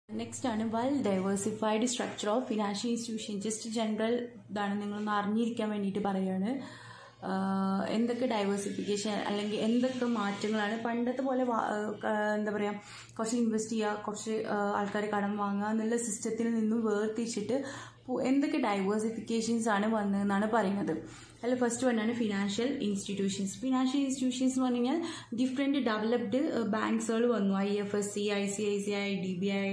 Next ആണ് well diversified structure of financial institution. Just general ഇതാണ്, നിങ്ങളൊന്ന് അറിഞ്ഞിരിക്കാൻ വേണ്ടിയിട്ട് പറയുകയാണ്. എന്തൊക്കെ ഡൈവേഴ്സിഫിക്കേഷൻ അല്ലെങ്കിൽ എന്തൊക്കെ മാറ്റങ്ങളാണ്. പണ്ടത്തെ പോലെ എന്താ പറയുക, കുറച്ച് ഇൻവെസ്റ്റ് ചെയ്യുക, കുറച്ച് ആൾക്കാർ കടം വാങ്ങുക എന്നുള്ള സിസ്റ്റത്തിൽ നിന്നും വേർതിരിച്ചിട്ട് എന്തൊക്കെ ഡൈവേഴ്സിഫിക്കേഷൻസ് ആണ് വന്നതെന്നാണ് പറയുന്നത്. അതിൽ ഫസ്റ്റ് വണ്ണാണ് ഫിനാൻഷ്യൽ ഇൻസ്റ്റിറ്റ്യൂഷൻസ്. ഫിനാൻഷ്യൽ ഇൻസ്റ്റിറ്റ്യൂഷൻസ് എന്ന് പറഞ്ഞു കഴിഞ്ഞാൽ ഡിഫറെൻറ്റ് ഡെവലപ്ഡ് ബാങ്ക്സുകൾ വന്നു. IFSC, ICICI, DBI,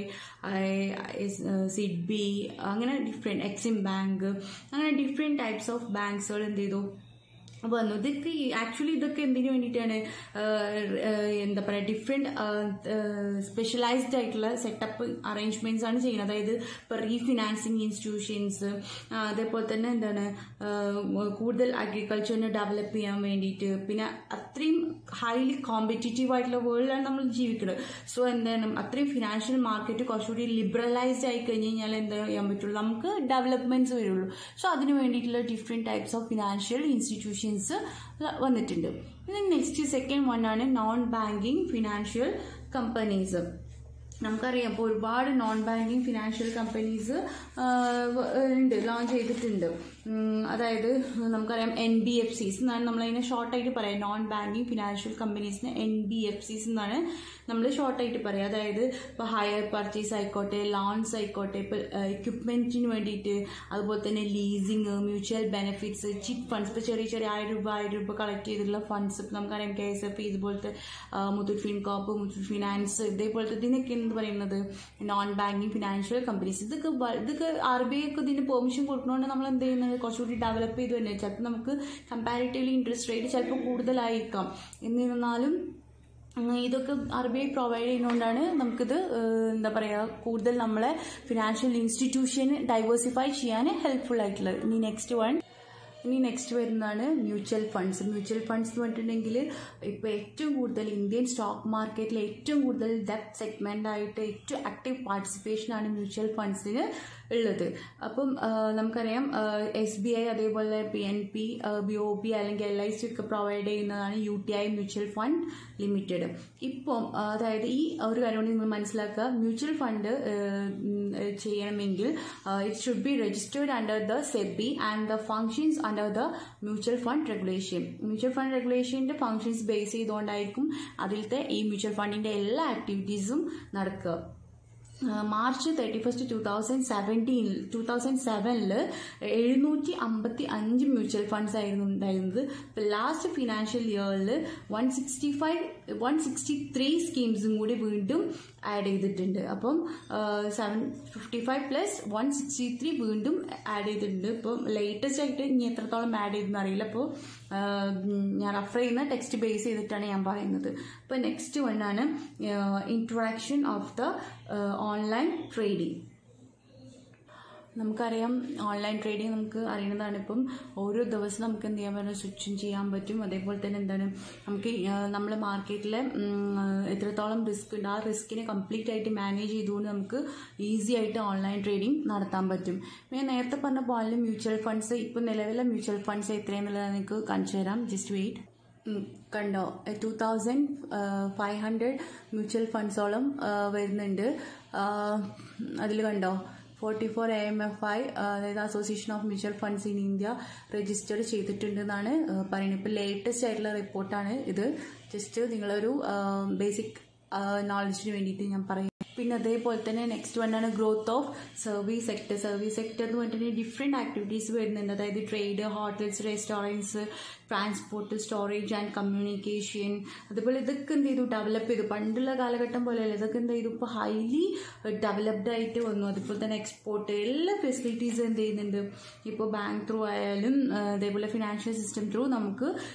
SIDBI, അങ്ങനെ ഡിഫറെൻറ്റ് എക്സിം ബാങ്ക്, അങ്ങനെ ഡിഫറെൻറ്റ് ടൈപ്സ് ഓഫ് ബാങ്ക്സുകൾ എന്ത് ചെയ്തു വന്നു. ഇതൊക്കെ ആക്ച്വലി ഇതൊക്കെ എന്തിനു വേണ്ടിയിട്ടാണ്, എന്താ പറയുക, ഡിഫറെൻറ്റ് സ്പെഷ്യലൈസ്ഡ് ആയിട്ടുള്ള സെറ്റപ്പ് അറേഞ്ച്മെൻറ്റ്സ് ആണ് ചെയ്യുന്നത്. അതായത് ഇപ്പോൾ റീഫിനാൻസിങ് ഇൻസ്റ്റിറ്റ്യൂഷൻസ്, അതേപോലെ തന്നെ എന്താണ് കൂടുതൽ അഗ്രികൾച്ചറിനെ ഡെവലപ്പ് ചെയ്യാൻ വേണ്ടിയിട്ട്. പിന്നെ അത്രയും ഹൈലി കോമ്പറ്റീറ്റീവ് ആയിട്ടുള്ള വേൾഡിലാണ് നമ്മൾ ജീവിക്കുന്നത്. സോ എന്താണ്, അത്രയും ഫിനാൻഷ്യൽ മാർക്കറ്റ് കുറച്ചുകൂടി ലിബറലൈസ്ഡ് ആയി കഴിഞ്ഞ് കഴിഞ്ഞാൽ എന്താ ചെയ്യാൻ പറ്റുള്ളൂ, നമുക്ക് ഡെവലപ്മെന്റ്സ് വരുള്ളൂ. സോ അതിന് വേണ്ടിയിട്ടുള്ള different types of financial institutions വന്നിട്ടുണ്ട്. പിന്നെ നെക്സ്റ്റ് സെക്കൻഡ് വൺ ആണ് നോൺ ബാങ്കിങ് ഫിനാൻഷ്യൽ കമ്പനീസ്. നമുക്കറിയാം ഇപ്പോൾ ഒരുപാട് നോൺ ബാങ്കിങ് ഫിനാൻഷ്യൽ കമ്പനീസ് ഉണ്ട്, ലോഞ്ച് ചെയ്തിട്ടുണ്ട്. അതായത് നമുക്കറിയാം NBFCs എന്നാണ് നമ്മളതിനെ ഷോർട്ടായിട്ട് പറയാം. നോൺ ബാങ്കിങ് ഫിനാൻഷ്യൽ കമ്പനീസിന് NBFCs എന്നാണ് നമ്മൾ ഷോർട്ടായിട്ട് പറയുക. അതായത് ഇപ്പോൾ ഹയർ പർച്ചേസ് ആയിക്കോട്ടെ, ലോൺസ് ആയിക്കോട്ടെ, ഇപ്പോൾ എക്യുപ്മെൻറ്റിന് വേണ്ടിയിട്ട്, അതുപോലെ തന്നെ leasing, mutual benefits, chit funds, ഇപ്പോൾ ചെറിയ ചെറിയ 1000 രൂപ കളക്ട് ചെയ്തിട്ടുള്ള ഫണ്ട്സ്. ഇപ്പോൾ നമുക്കറിയാം KSF, ഇതുപോലത്തെ മുത്തൂറ്റ് ഫിൻകോപ്പ്, മുത്തൂറ്റ് ഫിനാൻസ്, ഇതേപോലത്തെ ഇതിനൊക്കെ എന്ന് പറയുന്നത് നോൺ ബാങ്കിങ് ഫിനാൻഷ്യൽ കമ്പനീസ്. ഇതൊക്കെ RBI ഒക്കെ ഇതിന് പെർമിഷൻ കൊടുക്കുന്നതുകൊണ്ട് നമ്മൾ എന്ത് ചെയ്യുന്നത്, കുറച്ചുകൂടി ഡെവലപ്പ് ചെയ്ത് തന്നെ. ചിലപ്പോൾ നമുക്ക് കമ്പാരിറ്റീവ്ലി ഇൻട്രസ്റ്റ് റേറ്റ് ചിലപ്പോൾ കൂടുതലായിരിക്കാം. എന്നിരുന്നാലും ഇതൊക്കെ RBI പ്രൊവൈഡ് ചെയ്യുന്നതുകൊണ്ടാണ് നമുക്കിത് എന്താ പറയുക, കൂടുതൽ നമ്മളെ ഫിനാൻഷ്യൽ ഇൻസ്റ്റിറ്റ്യൂഷൻ ഡൈവേഴ്സിഫൈ ചെയ്യാൻ ഹെൽപ്ഫുൾ ആയിട്ടുള്ളത്. ഇനി നെക്സ്റ്റ് വരുന്നതാണ് മ്യൂച്വൽ ഫണ്ട്സ്. മ്യൂച്വൽ ഫണ്ട്സ് എന്ന് പറഞ്ഞിട്ടുണ്ടെങ്കിൽ ഇപ്പോൾ ഏറ്റവും കൂടുതൽ ഇന്ത്യൻ സ്റ്റോക്ക് മാർക്കറ്റിൽ ഏറ്റവും കൂടുതൽ ഡെപ്ത് സെഗ്മെന്റ് ആയിട്ട് ഏറ്റവും ആക്റ്റീവ് പാർട്ടിസിപ്പേഷനാണ് മ്യൂച്വൽ ഫണ്ട്സിന് ഉള്ളത്. അപ്പം നമുക്കറിയാം SBI, അതേപോലെ PNB, BOP അല്ലെങ്കിൽ LIC ഒക്കെ പ്രൊവൈഡ് ചെയ്യുന്നതാണ് UTI മ്യൂച്വൽ ഫണ്ട് ലിമിറ്റഡ്. ഇപ്പം അതായത് ഈ ഒരു കാര്യം നിങ്ങൾ മനസ്സിലാക്കുക, മ്യൂച്വൽ ഫണ്ട് ചെയ്യണമെങ്കിൽ it should be registered under the SEBI and the functions under the mutual fund regulation. Mutual fund റെഗുലേഷന്റെ ഫങ്ഷൻസ് ബേസ് ചെയ്തുകൊണ്ടായിരിക്കും അതിലത്തെ ഈ മ്യൂച്വൽ ഫണ്ടിന്റെ എല്ലാ ആക്ടിവിറ്റീസും നടക്കുക. മാർച്ച് 31, 2007 755 മ്യൂച്വൽ ഫണ്ട്സ് ആയിരുന്നു ഉണ്ടായിരുന്നത്. ലാസ്റ്റ് ഫിനാൻഷ്യൽ ഇയറിൽ 163 സ്കീംസും കൂടി വീണ്ടും ആഡ് ചെയ്തിട്ടുണ്ട്. അപ്പം 755 പ്ലസ് 163 വീണ്ടും ആഡ് ചെയ്തിട്ടുണ്ട്. ഇപ്പം ലേറ്റസ്റ്റ് ആയിട്ട് ഇനി എത്രത്തോളം ആഡ് ചെയ്തെന്ന് അറിയില്ല. അപ്പോൾ ഞാൻ റെഫർ ചെയ്യുന്ന ടെക്സ്റ്റ് ബേസ് ചെയ്തിട്ടാണ് ഞാൻ പറയുന്നത്. അപ്പോൾ നെക്സ്റ്റ് വണ്ണാണ് introduction of the online trading. നമുക്കറിയാം ഓൺലൈൻ ട്രേഡിംഗ് നമുക്ക് അറിയുന്നതാണ്. ഇപ്പം ഓരോ ദിവസം നമുക്ക് എന്ത് ചെയ്യാൻ പറ്റും, സ്വിച്ചും ചെയ്യാൻ പറ്റും. അതേപോലെ തന്നെ എന്താണ്, നമുക്ക് നമ്മുടെ മാർക്കറ്റിലെ എത്രത്തോളം റിസ്ക് ഉണ്ട്, ആ റിസ്കിനെ കംപ്ലീറ്റ് ആയിട്ട് മാനേജ് ചെയ്തുകൊണ്ട് നമുക്ക് ഈസി ആയിട്ട് ഓൺലൈൻ ട്രേഡിംഗ് നടത്താൻ പറ്റും. ഞാൻ നേരത്തെ പറഞ്ഞ പോലെ മ്യൂച്വൽ ഫണ്ട്സ്, ഇപ്പം നിലവിലെ മ്യൂച്വൽ ഫണ്ട്സ് എത്രയെന്നുള്ളത് എനിക്ക് കാണിച്ചു തരാം. Just wait. കണ്ടോ, 2500 മ്യൂച്വൽ ഫണ്ട്സോളം വരുന്നുണ്ട്. അതിൽ കണ്ടോ 44 AMFI, അതായത് association of mutual funds in India register ചെയ്തിട്ടുണ്ടെന്നാണ് പറയുന്നത്. ഇപ്പോൾ ലേറ്റസ്റ്റ് ആയിട്ടുള്ള റിപ്പോർട്ടാണ് ഇത്. ജസ്റ്റ് നിങ്ങളൊരു ബേസിക് നോളജിന് വേണ്ടിയിട്ട് ഞാൻ പറയും. പിന്നെ അതേപോലെ തന്നെ നെക്സ്റ്റ് വണ്ണാണ് growth of service sector. Service sector എന്ന് പറഞ്ഞിട്ടുണ്ടെങ്കിൽ ഡിഫറെൻറ്റ് ആക്ടിവിറ്റീസ് വരുന്നുണ്ട്. അതായത് trade, hotels, restaurants, transport, storage and communication. അതുപോലെ ഇതൊക്കെ എന്ത് ചെയ്തു, ഡെവലപ്പ് ചെയ്തു. പണ്ടുള്ള കാലഘട്ടം പോലെയല്ല, ഇതൊക്കെ എന്ത് ചെയ്തു, ഇപ്പോൾ ഹൈലി ഡെവലപ്ഡ് ആയിട്ട് വന്നു. അതുപോലെ തന്നെ എക്സ്പോർട്ട്, എല്ലാ ഫെസിലിറ്റീസും എന്ത് ചെയ്യുന്നുണ്ട്, ഇപ്പോൾ ബാങ്ക് ത്രൂ ആയാലും അതേപോലെ ഫിനാൻഷ്യൽ സിസ്റ്റം ത്രൂ നമുക്ക്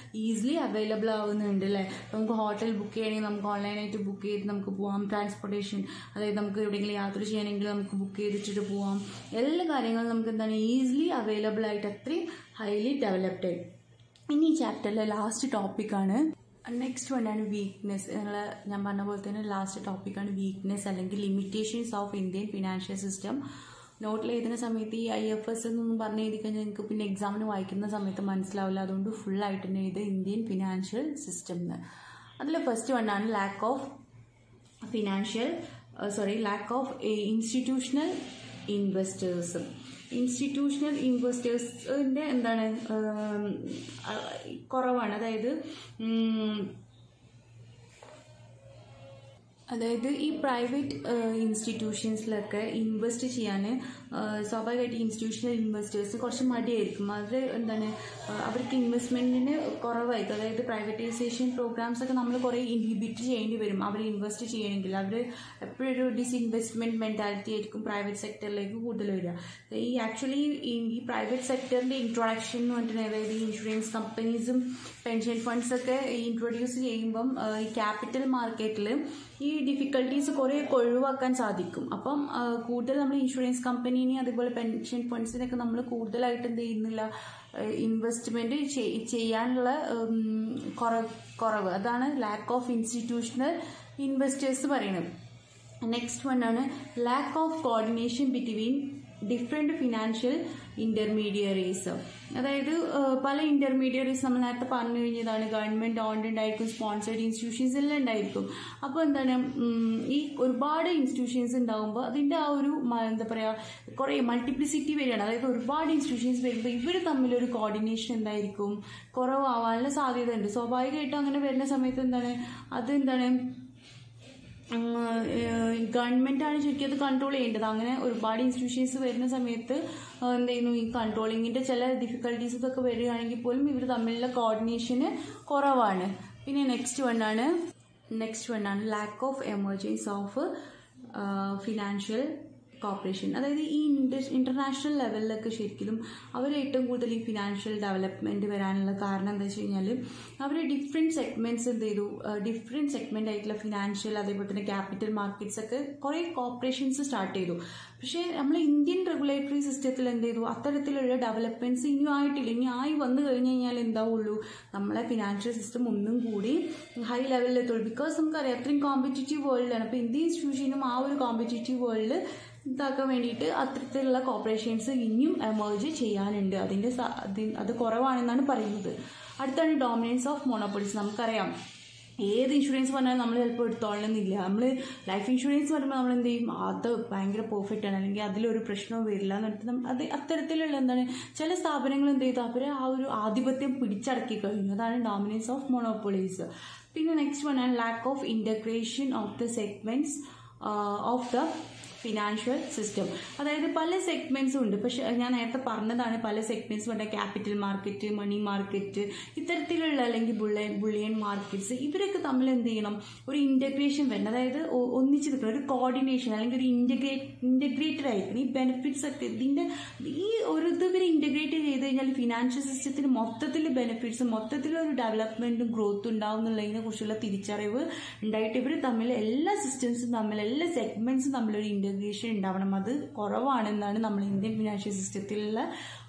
ഈസിലി അവൈലബിൾ ആവുന്നുണ്ട് അല്ലേ. നമുക്ക് ഹോട്ടൽ ബുക്ക് ചെയ്യണമെങ്കിൽ നമുക്ക് ഓൺലൈനായിട്ട് ബുക്ക് ചെയ്ത് നമുക്ക് പോകാം. ട്രാൻസ്പോർട്ടേഷൻ, അതായത് നമുക്ക് എവിടെയെങ്കിലും യാത്ര ചെയ്യണമെങ്കിൽ നമുക്ക് ബുക്ക് ചെയ്തിട്ട് പോകാം. എല്ലാ കാര്യങ്ങളും നമുക്ക് എന്താണ് ഈസിലി അവൈലബിൾ ആയിട്ട് അത്രയും ഹൈലി ഡെവലപ്ഡ്. ഇനി ഈ ചാപ്റ്ററിലെ ലാസ്റ്റ് ടോപ്പിക്കാണ് നെക്സ്റ്റ് വണ്ണാണ് വീക്ക്നെസ്. ഞാൻ പറഞ്ഞ പോലെ തന്നെ ലാസ്റ്റ് ടോപ്പിക്കാണ് വീക്ക്നെസ് അല്ലെങ്കിൽ limitations of Indian financial system. നോട്ടിൽ എഴുതുന്ന സമയത്ത് ഈ IFS എന്നൊന്നും പറഞ്ഞ് എഴുതി കഴിഞ്ഞാൽ നിങ്ങൾക്ക് പിന്നെ എക്സാമിന് വായിക്കുന്ന സമയത്ത് മനസ്സിലാവില്ല. അതുകൊണ്ട് ഫുള്ളായിട്ട് തന്നെ എഴുതുക ഇന്ത്യൻ ഫിനാൻഷ്യൽ സിസ്റ്റം എന്ന്. അതിൽ ഫസ്റ്റ് വണ്ണാണ് lack of financial lack of institutional investors. Institutional ഇൻവെസ്റ്റേഴ്സിൻ്റെ എന്താണ് കുറവാണ്. അതായത് ഈ പ്രൈവറ്റ് ഇൻസ്റ്റിറ്റ്യൂഷൻസിലൊക്കെ ഇൻവെസ്റ്റ് ചെയ്യാൻ സ്വാഭാവികമായിട്ട് ഇൻസ്റ്റിറ്റ്യൂഷണൽ ഇൻവെസ്റ്റേഴ്സ് കുറച്ച് മടിയായിരിക്കും. അത് എന്താണ് അവർക്ക് ഇൻവെസ്റ്റ്മെൻറ്റിന് കുറവായിരിക്കും. അതായത് പ്രൈവറ്റൈസേഷൻ പ്രോഗ്രാംസ് ഒക്കെ നമ്മൾ കുറേ ഇൻഹിബിറ്റ് ചെയ്യേണ്ടി വരും അവർ ഇൻവെസ്റ്റ് ചെയ്യണമെങ്കിൽ. അവർ എപ്പോഴും ഒരു ഡിസ്ഇൻവെസ്റ്റ്മെൻറ്റ് മെൻറ്റാലിറ്റി ആയിരിക്കും പ്രൈവറ്റ് സെക്ടറിലേക്ക് കൂടുതൽ വരിക. ഈ ആക്ച്വലി ഈ പ്രൈവറ്റ് സെക്ടറിൻ്റെ ഇൻട്രൊഡക്ഷൻ എന്ന് പറഞ്ഞിട്ടുണ്ടെങ്കിൽ അതായത് ഈ ഇൻഷുറൻസ് കമ്പനീസും പെൻഷൻ ഫണ്ട്സൊക്കെ ഇൻട്രൊഡ്യൂസ് ചെയ്യുമ്പം ഈ ക്യാപിറ്റൽ മാർക്കറ്റിൽ ഈ ഡിഫിക്കൽട്ടീസ് കുറേ ഒഴിവാക്കാൻ സാധിക്കും. അപ്പം കൂടുതൽ നമ്മൾ ഇൻഷുറൻസ് കമ്പനീനെ അതുപോലെ പെൻഷൻ ഫണ്ട്സിനൊക്കെ നമ്മൾ കൂടുതലായിട്ട് എന്ത് ചെയ്യുന്നില്ല, ഇൻവെസ്റ്റ്മെന്റ് ചെയ്യാനുള്ള കുറവ്. അതാണ് ലാക്ക് ഓഫ് ഇൻസ്റ്റിറ്റ്യൂഷണൽ ഇൻവെസ്റ്റേഴ്സ് പറയുന്നത്. നെക്സ്റ്റ് വൺ ആണ് lack of coordination between different financial intermediaries. അതായത് പല ഇൻ്റർമീഡിയറീസ് നമ്മൾ നേരത്തെ പറഞ്ഞു കഴിഞ്ഞതാണ്, ഗവൺമെൻറ് ഓൺഡ് ഉണ്ടായിരിക്കും, സ്പോൺസേഡ് ഇൻസ്റ്റിറ്റ്യൂഷൻസ് എല്ലാം ഉണ്ടായിരിക്കും. അപ്പോൾ എന്താണ് ഈ ഒരുപാട് ഇൻസ്റ്റിറ്റ്യൂഷൻസ് ഉണ്ടാകുമ്പോൾ അതിൻ്റെ ആ ഒരു എന്താ പറയുക കുറേ മൾട്ടിപ്ലിസിറ്റി വരികയാണ്. അതായത് ഒരുപാട് ഇൻസ്റ്റിറ്റ്യൂഷൻസ് വരുമ്പോൾ ഇവർ തമ്മിലൊരു കോർഡിനേഷൻ എന്തായിരിക്കും കുറവാവാനുള്ള സാധ്യത ഉണ്ട്. സ്വാഭാവികമായിട്ടും അങ്ങനെ വരുന്ന സമയത്ത് എന്താണ് ഗവൺമെൻറ്റാണ് ശരിക്കും അത് കൺട്രോൾ ചെയ്യേണ്ടത്. അങ്ങനെ ഒരുപാട് ഇൻസ്റ്റിറ്റ്യൂഷൻസ് വരുന്ന സമയത്ത് എന്ത് ചെയ്യുന്നു, ഈ കൺട്രോളിങ്ങിൻ്റെ ചില ഡിഫിക്കൽട്ടീസ് ഇതൊക്കെ വരികയാണെങ്കിൽ പോലും ഇവർ തമ്മിലുള്ള കോർഡിനേഷന് കുറവാണ്. പിന്നെ നെക്സ്റ്റ് വൺ ആണ് lack of emergence of financial corporation. അതായത് ഈ ഇന്റർനാഷണൽ ലെവലിലൊക്കെ ശരിക്കും അവർ ഏറ്റവും കൂടുതൽ ഈ ഫിനാൻഷ്യൽ ഡെവലപ്മെന്റ് വരാനുള്ള കാരണം എന്താ വെച്ച് കഴിഞ്ഞാൽ അവർ ഡിഫറെൻറ്റ് സെഗ്മെന്റ്സ് എന്ത് ചെയ്തു, ഡിഫറെൻറ്റ് സെഗ്മെന്റ് ആയിട്ടുള്ള ഫിനാൻഷ്യൽ അതേപോലെ തന്നെ ക്യാപിറ്റൽ മാർക്കറ്റ്സ് ഒക്കെ കുറേ കോർപ്പറേഷൻസ് സ്റ്റാർട്ട് ചെയ്തു. പക്ഷേ നമ്മൾ ഇന്ത്യൻ റെഗുലേറ്ററി സിസ്റ്റത്തിൽ എന്ത് ചെയ്തു, അത്തരത്തിലുള്ള ഡെവലപ്മെന്റ്സ് ഇനിയും ആയിട്ടില്ല. ഇനി ആയി വന്നു കഴിഞ്ഞ് കഴിഞ്ഞാൽ എന്താവുള്ളൂ, നമ്മളെ ഫിനാൻഷ്യൽ സിസ്റ്റം ഒന്നും കൂടി ഹൈ ലെവലിലെത്തുള്ളൂ. ബിക്കോസ് നമുക്കറിയാം അത്രയും കോമ്പറ്റീറ്റീവ് വേൾഡിലാണ്. അപ്പോൾ ഇന്ത്യൻ ഇൻസ്റ്റിറ്റ്യൂഷനും ആ ഒരു കോമ്പറ്റീറ്റീവ് വേൾഡിൽ ഇതാക്കാൻ വേണ്ടിയിട്ട് അത്തരത്തിലുള്ള കോർപ്പറേഷൻസ് ഇനിയും എമേർജ് ചെയ്യാനുണ്ട്. അത് കുറവാണെന്നാണ് പറയുന്നത്. അടുത്താണ് ഡോമിനൻസ് ഓഫ് മോണോപ്പൊളീസ്. നമുക്കറിയാം ഏത് ഇൻഷുറൻസ് പറഞ്ഞാലും നമ്മൾ ചിലപ്പോൾ എടുത്തോളണമെന്നില്ല. നമ്മൾ ലൈഫ് ഇൻഷുറൻസ് പറയുമ്പോൾ നമ്മൾ എന്ത് ചെയ്യും, അത് ഭയങ്കര പെർഫെക്റ്റ് ആണ് അല്ലെങ്കിൽ അതിലൊരു പ്രശ്നവും വരില്ല എന്ന് പറഞ്ഞിട്ട് അത് അത്തരത്തിലുള്ള ചില സ്ഥാപനങ്ങൾ എന്ത് ചെയ്തു, അവരെ ആ ഒരു ആധിപത്യം പിടിച്ചടക്കി കഴിഞ്ഞു. അതാണ് ഡോമിനൻസ് ഓഫ് മോണോപ്പൊളീസ്. പിന്നെ നെക്സ്റ്റ് വൺ ആണ് lack of integration of the segments of the financial system. അതായത് പല സെഗ്മെന്റ്സും ഉണ്ട്. പക്ഷെ ഞാൻ നേരത്തെ പറഞ്ഞതാണ് പല സെഗ്മെന്റ്സ് ഉണ്ട്. ക്യാപിറ്റൽ മാർക്കറ്റ്, മണി മാർക്കറ്റ്, ഇത്തരത്തിലുള്ള അല്ലെങ്കിൽ ബുള്ളിയൻ മാർക്കറ്റ്സ്, ഇവരൊക്കെ തമ്മിൽ എന്ത് ചെയ്യണം, ഒരു ഇന്റഗ്രേഷൻ വരണം. അതായത് ഒന്നിച്ച് നിൽക്കണം, ഒരു കോർഡിനേഷൻ അല്ലെങ്കിൽ ഒരു ഇന്റഗ്രേറ്റഡ് ആയിരിക്കണം. ഈ ബെനിഫിറ്റ്സ് ഒക്കെ ഇതിന്റെ ഈ ഒരു ഇവർ ഇന്റഗ്രേറ്റ് ചെയ്ത് കഴിഞ്ഞാൽ ഫിനാൻഷ്യൽ സിസ്റ്റത്തിന് മൊത്തത്തിൽ ബെനിഫിറ്റ്സും മൊത്തത്തിലൊരു ഡെവലപ്മെന്റും ഗ്രോത്തും ഉണ്ടാവും എന്നുള്ളതിനെ കുറിച്ചുള്ള തിരിച്ചറിവ് ഉണ്ടായിട്ട് ഇവർ തമ്മിൽ എല്ലാ സിസ്റ്റംസും തമ്മിൽ എല്ലാ സെഗ്മെന്റ്സും തമ്മിലൊരു ഇന്റഗ്രേഷൻ ഉണ്ടാവണം. അത് കുറവാണെന്നാണ് നമ്മൾ ഇന്ത്യൻ ഫിനാൻഷ്യൽ സിസ്റ്റത്തിലുള്ള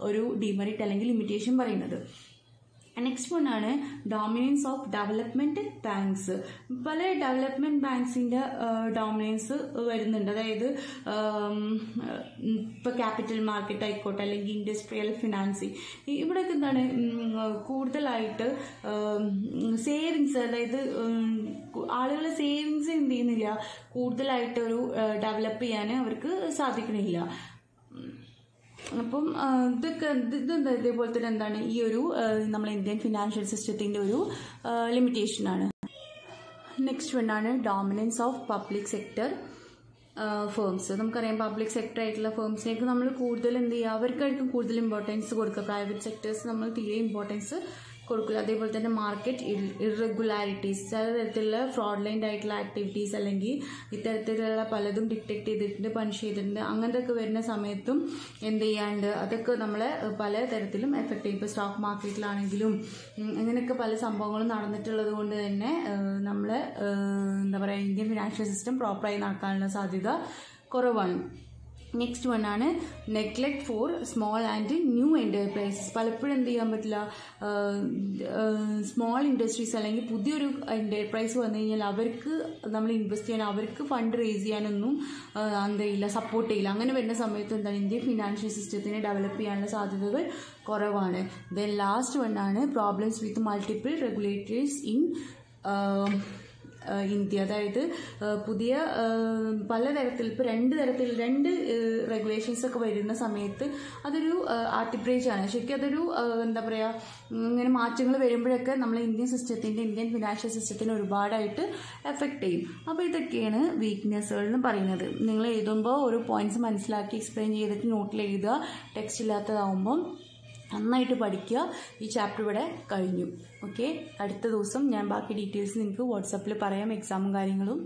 ഒരു ഡിമെറിറ്റ് അല്ലെങ്കിൽ ലിമിറ്റേഷൻ പറയുന്നത്. നെക്സ്റ്റ് വൺ ആണ് ഡോമിനൻസ് ഓഫ് ഡെവലപ്മെന്റ് ബാങ്ക്സ്. പല ഡെവലപ്മെന്റ് ബാങ്ക്സിന്റെ ഡോമിനൻസ് വരുന്നുണ്ട്. അതായത് ഇപ്പൊ ക്യാപിറ്റൽ മാർക്കറ്റ് ആയിക്കോട്ടെ അല്ലെങ്കിൽ ഇൻഡസ്ട്രിയൽ ഫിനാൻസിങ്, ഇവിടെയൊക്കെ എന്താണ് കൂടുതലായിട്ട് സേവിങ്സ്, അതായത് ആളുകളെ സേവിങ്സ് എന്ത് ചെയ്യുന്നില്ല, കൂടുതലായിട്ട് ഒരു ഡെവലപ്പ് ചെയ്യാൻ അവർക്ക് സാധിക്കണില്ല. അപ്പം ഇതേപോലെ തന്നെ എന്താണ് ഈ ഒരു നമ്മളെ ഇന്ത്യൻ ഫിനാൻഷ്യൽ സിസ്റ്റത്തിന്റെ ഒരു ലിമിറ്റേഷൻ ആണ്. നെക്സ്റ്റ് വൺ ആണ് dominance of public sector firms. നമുക്കറിയാം പബ്ലിക് സെക്ടർ ആയിട്ടുള്ള ഫേംസിലേക്ക് നമ്മൾ കൂടുതൽ എന്ത് ചെയ്യുക, അവർക്കായിരിക്കും കൂടുതൽ ഇമ്പോർട്ടൻസ് കൊടുക്കുക. പ്രൈവറ്റ് സെക്ടേഴ്സ് നമ്മൾ തീരെ ഇമ്പോർട്ടൻസ് കൊടുക്കില്ല. അതേപോലെ തന്നെ മാർക്കറ്റ് ഇറഗുലാരിറ്റീസ്, ചില തരത്തിലുള്ള ഫ്രോഡ്ലൈൻഡ് ആയിട്ടുള്ള ആക്ടിവിറ്റീസ് അല്ലെങ്കിൽ ഇത്തരത്തിലുള്ള പലതും ഡിറ്റക്ട് ചെയ്തിട്ടുണ്ട്, പണിഷ് ചെയ്തിട്ടുണ്ട്, അങ്ങനത്തെ ഒക്കെ വരുന്ന സമയത്തും എന്ത് ചെയ്യാണ്ട് അതൊക്കെ നമ്മളെ പല തരത്തിലും എഫക്ട് ചെയ്യും. ഇപ്പോൾ സ്റ്റോക്ക് മാർക്കറ്റിലാണെങ്കിലും അങ്ങനെയൊക്കെ പല സംഭവങ്ങളും നടന്നിട്ടുള്ളത് കൊണ്ട് തന്നെ നമ്മളെ എന്താ പറയുക ഇന്ത്യൻ ഫിനാൻഷ്യൽ സിസ്റ്റം പ്രോപ്പറായി നടക്കാനുള്ള സാധ്യത കുറവാണ്. നെക്സ്റ്റ് വൺ ആണ് neglect for small and new enterprises. പലപ്പോഴും എന്ത് ചെയ്യാൻ പറ്റില്ല, സ്മോൾ ഇൻഡസ്ട്രീസ് അല്ലെങ്കിൽ പുതിയൊരു എന്റർപ്രൈസ് വന്നു കഴിഞ്ഞാൽ അവർക്ക് നമ്മൾ ഇൻവെസ്റ്റ് ചെയ്യാൻ, അവർക്ക് ഫണ്ട് റേസ് ചെയ്യാനൊന്നും എന്താ ചെയ്യില്ല, സപ്പോർട്ട് ചെയ്യില്ല. അങ്ങനെ വരുന്ന സമയത്ത് എന്താണ് ഇന്ത്യൻ ഫിനാൻഷ്യൽ സിസ്റ്റത്തിനെ ഡെവലപ്പ് ചെയ്യാനുള്ള സാധ്യതകൾ കുറവാണ്. ദെൻ ലാസ്റ്റ് വൺ ആണ് problems with multiple regulatories in India. അതായത് പുതിയ പലതരത്തിൽ ഇപ്പോൾ രണ്ട് റെഗുലേഷൻസ് ഒക്കെ വരുന്ന സമയത്ത് അതൊരു ആർട്ടിബ്രേജാണ്. ശരിക്കും അതൊരു എന്താ പറയുക, ഇങ്ങനെ മാറ്റങ്ങൾ വരുമ്പോഴൊക്കെ നമ്മൾ ഇന്ത്യൻ ഫിനാൻഷ്യൽ സിസ്റ്റത്തിനെ ഒരുപാടായിട്ട് എഫക്റ്റ് ചെയ്യും. അപ്പോൾ ഇതൊക്കെയാണ് വീക്ക്നെസ്സുകൾ എന്ന് പറയുന്നത്. നിങ്ങൾ എഴുതുമ്പോൾ ഒരു പോയിന്റ്സ് മനസ്സിലാക്കി എക്സ്പ്ലെയിൻ ചെയ്തിട്ട് നോട്ടിൽ എഴുതുക. ടെക്സ്റ്റ് ഇല്ലാത്തതാവുമ്പം നന്നായിട്ട് പഠിക്കുക. ഈ ചാപ്റ്റർ ഇവിടെ കഴിഞ്ഞു. ഓക്കെ, അടുത്ത ദിവസം ഞാൻ ബാക്കി ഡീറ്റെയിൽസ് നിങ്ങൾക്ക് വാട്സാപ്പിൽ പറയാം, എക്സാമും കാര്യങ്ങളും.